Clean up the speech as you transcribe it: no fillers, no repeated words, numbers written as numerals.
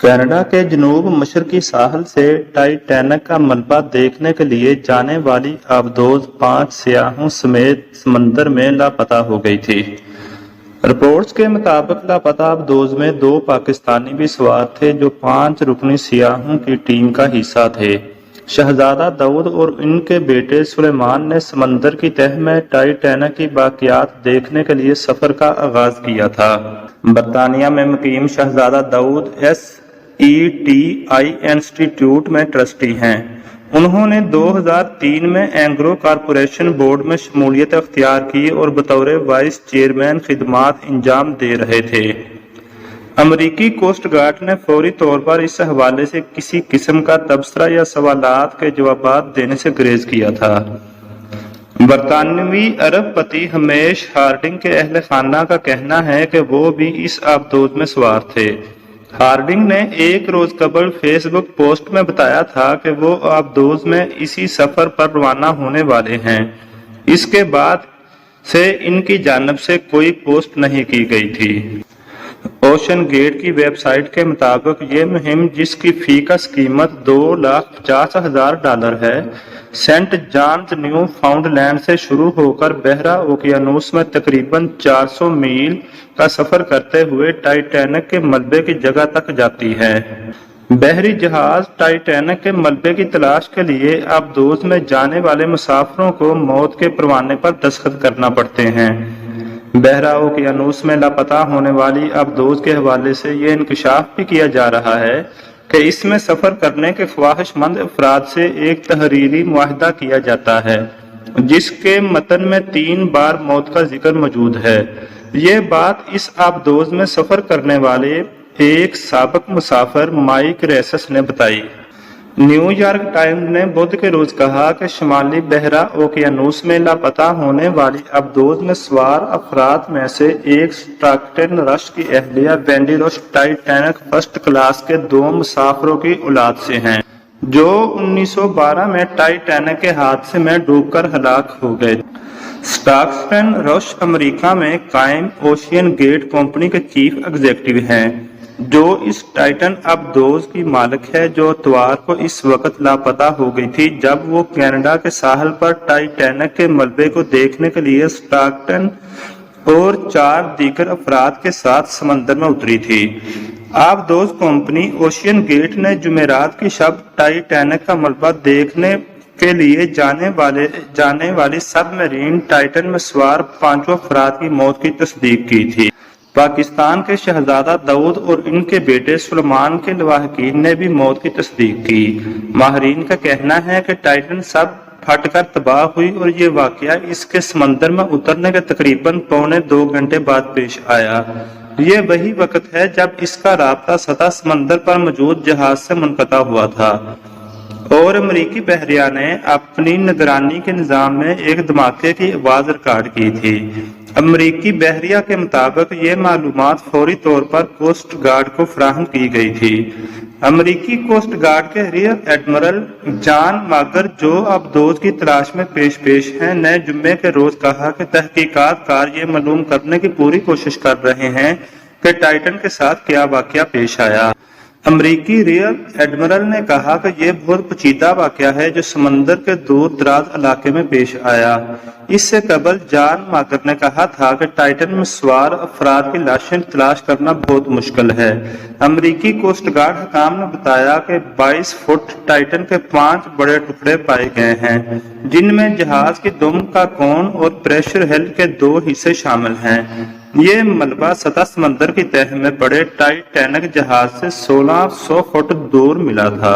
Canada के जनूब मशरकी साहल से Titanic का मलबा देखने के लिए जाने वाली आबदोज 5 सियाहों समेत समंदर में लापता हो गई थी। रिपोर्ट्स के मुताबिक लापता आबदोज में 2 पाकिस्तानी भी सवार थे जो 5 रुकनी सियाहों की टीम का हिस्सा थे। शहजादा दाऊद और इनके बेटे सुलेमान ने समंदर की तह में टाइटैनिक की बाकियात देखने के लिए सफर का आगाज किया था। बरतानिया में मुकीम शहजादा दाऊद SETI इंस्टीट्यूट में ट्रस्टी हैं। उन्होंने 2003 में एंग्रो कॉरपोरेशन बोर्ड में शमूलियत अख्तियार की और बतौर वाइस चेयरमैन खिदमात इंजाम दे रहे थे। अमरीकी कोस्ट गार्ड ने फौरी तौर पर इस हवाले से किसी किस्म का तबसरा या सवालात के जवाब देने से गुरेज किया था। बरतानवी अरबपति हमेश हार्डिंग के अहल खाना का कहना है कि वो भी इस आबदोज में सवार थे। हार्डिंग ने एक रोज कबल फेसबुक पोस्ट में बताया था कि वो आबदोज में इसी सफर पर रवाना होने वाले हैं। इसके बाद से इनकी जानिब से कोई पोस्ट नहीं की गई थी। ओशन गेट की वेबसाइट के मुताबिक ये मुहिम, जिसकी फीकस कीमत $2,50,000 है, सेंट जॉन्स न्यू फाउंडलैंड से शुरू होकर बहरा ओकियानूस में तकरीबन 400 मील का सफर करते हुए टाइटैनिक के मलबे की जगह तक जाती है। बहरी जहाज टाइटैनिक के मलबे की तलाश के लिए आबदोज में जाने वाले मुसाफिरों को मौत के परवाने पर दस्तखत करना पड़ते हैं। बहरा ओकियानूस में लापता होने वाली आबदोज के हवाले से ये इंकशाफ भी किया जा रहा है कि इसमें सफर करने के ख्वाहिशमंद अफराद से एक तहरीरी मुआहदा किया जाता है, जिसके मतन में 3 बार मौत का जिक्र मौजूद है। ये बात इस आबदोज में सफर करने वाले एक साबिक मुसाफिर माइक रेसस ने बताई। न्यूयॉर्क टाइम्स ने बुध के रोज कहा कि शुमाली बहरा ओकियानूस में लापता होने वाली आबदोज में सवार अफराद में से एक स्टॉकटन रश की अहलिया वेंडी रोश टाइटैनिक फर्स्ट क्लास के 2 मुसाफिरों की औलाद से हैं, जो 1912 में टाइटैनिक के हादसे में डूबकर हलाक हो गए। स्टॉकटन रश अमेरिका में कायम ओशियन गेट कंपनी के चीफ एग्जीक्यूटिव हैं, जो इस टाइटन आबदोज की मालिक है, जो इतवार को इस वक्त लापता हो गई थी जब वो कनाडा के साहल पर टाइटैनिक के मलबे को देखने के लिए स्टॉकटन और 4 दीगर अफराद के साथ समंदर में उतरी थी। आबदोज कंपनी ओशियन गेट ने जुमेरात की शब टाइटैनिक का मलबा देखने के लिए जाने वाली सबमरीन टाइटन में सवार 5 अफराद की मौत की तस्दीक की थी। पाकिस्तान के शहजादा दाऊद और इनके बेटे सुलेमान के लवाहकीन ने भी मौत की तस्दीक की। माहरीन का कहना है कि टाइटन सब फटकर तबाह हुई और ये वाकया इसके समंदर में उतरने के तकरीबन 1.25 घंटे बाद पेश आया। ये वही वक्त है जब इसका राब्ता सतह समंदर पर मौजूद जहाज से मुनक़ता हुआ था और अमरीकी बहरिया ने अपनी निगरानी के निज़ाम में एक धमाके की आवाज रिकॉर्ड की थी। अमरीकी बहरिया के मुताबिक ये मालूमात फौरी तौर पर कोस्ट गार्ड को फराहम की गई थी। अमरीकी कोस्ट गार्ड के रियर एडमिरल जॉन मागर, जो आबदोज की तलाश में पेश हैं, ने जुम्मे के रोज कहा कि तहकीकात कार ये मालूम करने की पूरी कोशिश कर रहे हैं कि टाइटन के साथ क्या वाकया पेश आया। अमरीकी रियर एडमिरल ने कहा कि यह बहुत पेचीदा वाकया है जो समंदर के दूर दराज इलाके में पेश आया। इससे कबल जॉन मागर ने कहा था कि टाइटन में सवार अफराद की लाशें तलाश करना बहुत मुश्किल है। अमरीकी कोस्ट गार्ड हकाम ने बताया कि 22 फुट टाइटन के 5 बड़े टुकड़े पाए गए हैं, जिनमें जहाज की दुम का कोन और प्रेशर हेल के 2 हिस्से शामिल हैं। ये मलबा सतह समंदर की तह में पड़े टाइटैनिक जहाज से 1600 फुट दूर मिला था।